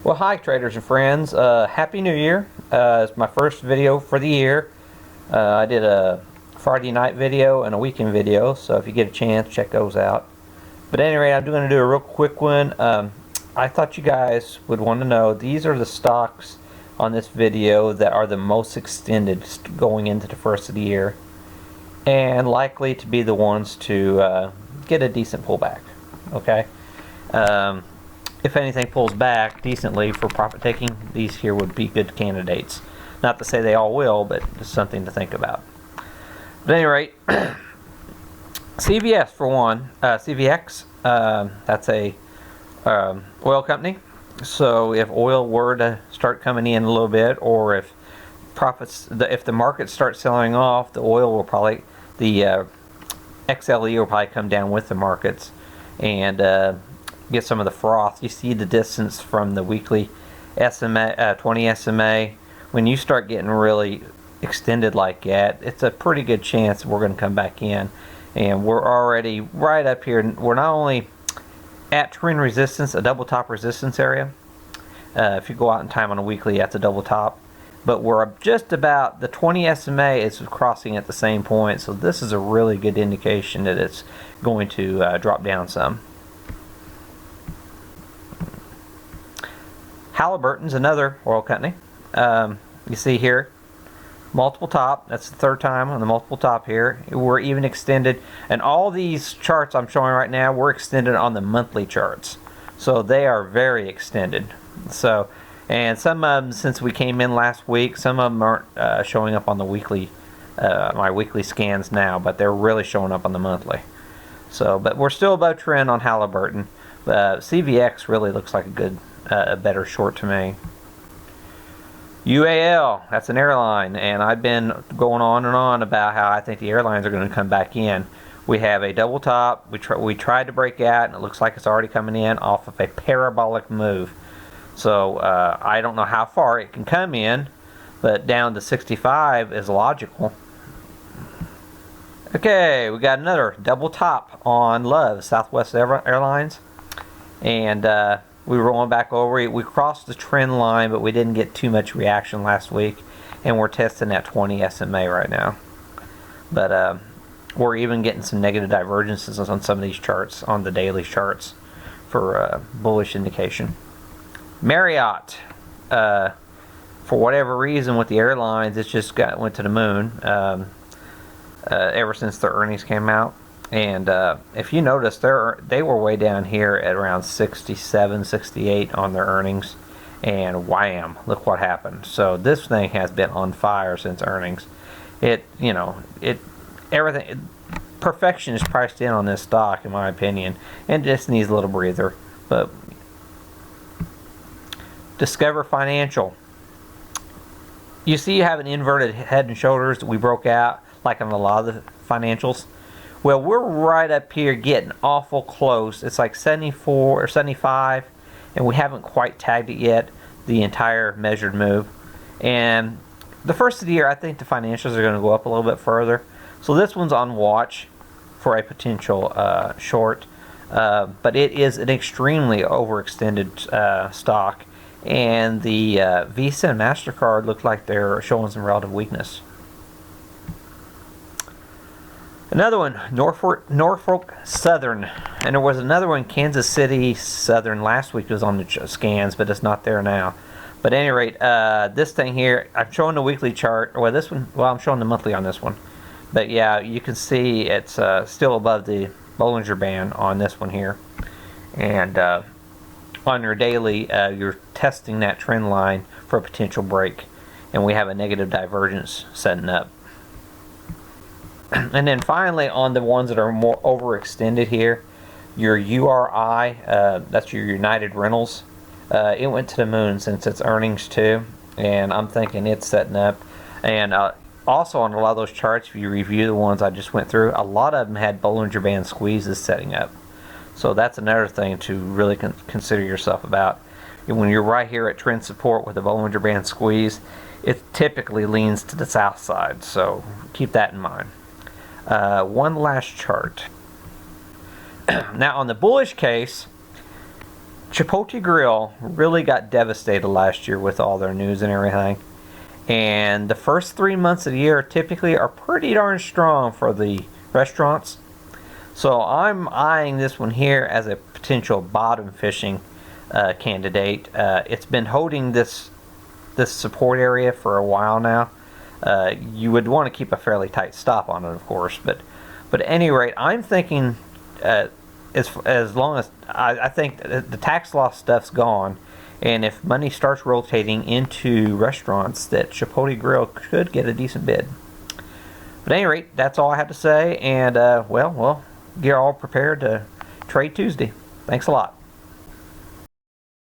Well, hi traders and friends. Happy New Year. It's my first video for the year. I did a Friday night video and a weekend video, so if you get a chance, check those out. But anyway, I'm going to do a real quick one. I thought you guys would want to know, these are the stocks on this video that are the most extended going into the first of the year, and likely to be the ones to get a decent pullback. Okay. If anything pulls back decently for profit taking, these here would be good candidates. Not to say they all will, but just something to think about. But at any rate, CVS for one, CVX, that's a oil company. So if oil were to start coming in a little bit, or if if the market starts selling off, the oil will probably, the XLE will probably come down with the markets and get some of the froth. You see the distance from the weekly SMA, 20 SMA. When you start getting really extended like that, it's a pretty good chance we're going to come back in. And we're already right up here. We're not only at trend resistance, a double top resistance area. If you go out in time on a weekly, that's a double top. But we're just about, the 20 SMA is crossing at the same point. So this is a really good indication that it's going to drop down some. Halliburton's another oil company. You see here, multiple top. That's the third time on the multiple top here. We're even extended, and all these charts I'm showing right now, we're extended on the monthly charts. So they are very extended. So, and some of them, since we came in last week, some of them aren't showing up on the weekly, my weekly scans now, but they're really showing up on the monthly. So, but we're still above trend on Halliburton. CVX really looks like a better short to me. UAL, that's an airline, and I've been going on and on about how I think the airlines are going to come back in. We have a double top. We tried to break out, and it looks like it's already coming in off of a parabolic move. So I don't know how far it can come in, but down to 65 is logical. Okay, we got another double top on Love, Southwest Airlines, and we were rolling back over. We crossed the trend line, but we didn't get too much reaction last week, and we're testing that 20 SMA right now. But we're even getting some negative divergences on some of these charts, on the daily charts, for bullish indication. Marriott, for whatever reason with the airlines, it's just went to the moon ever since their earnings came out. And if you notice, they were way down here at around 67, 68 on their earnings, and wham, look what happened. So this thing has been on fire since earnings. Everything, perfection is priced in on this stock, in my opinion, and just needs a little breather. But Discover Financial, you see, you have an inverted head and shoulders that we broke out, like on a lot of the financials. Well, we're right up here getting awful close. It's like 74 or 75, and we haven't quite tagged it yet, the entire measured move. And the first of the year, I think the financials are going to go up a little bit further. So this one's on watch for a potential short, but it is an extremely overextended stock. And the Visa and MasterCard look like they're showing some relative weakness. Another one, Norfolk Southern, and there was another one, Kansas City Southern, last week was on the scans, but it's not there now. But at any rate, this thing here, I'm showing the weekly chart. Well, this one, well, I'm showing the monthly on this one. But yeah, you can see it's still above the Bollinger Band on this one here. And on your daily, you're testing that trend line for a potential break. And we have a negative divergence setting up. And then finally, on the ones that are more overextended here, your URI, that's your United Rentals, it went to the moon since its earnings too, and I'm thinking it's setting up. And also on a lot of those charts, if you review the ones I just went through, a lot of them had Bollinger Band squeezes setting up. So that's another thing to really consider yourself about. When you're right here at trend support with the Bollinger Band squeeze, it typically leans to the south side, so keep that in mind. One last chart. Now on the bullish case, Chipotle Grill really got devastated last year with all their news and everything. And the first 3 months of the year typically are pretty darn strong for the restaurants. So I'm eyeing this one here as a potential bottom fishing candidate. It's been holding this support area for a while now. You would want to keep a fairly tight stop on it, of course, but at any rate, I'm thinking as long as I think the tax loss stuff's gone, and if money starts rotating into restaurants, that Chipotle Grill could get a decent bid. But at any rate, that's all I have to say, and we'll get all prepared to trade Tuesday. Thanks a lot.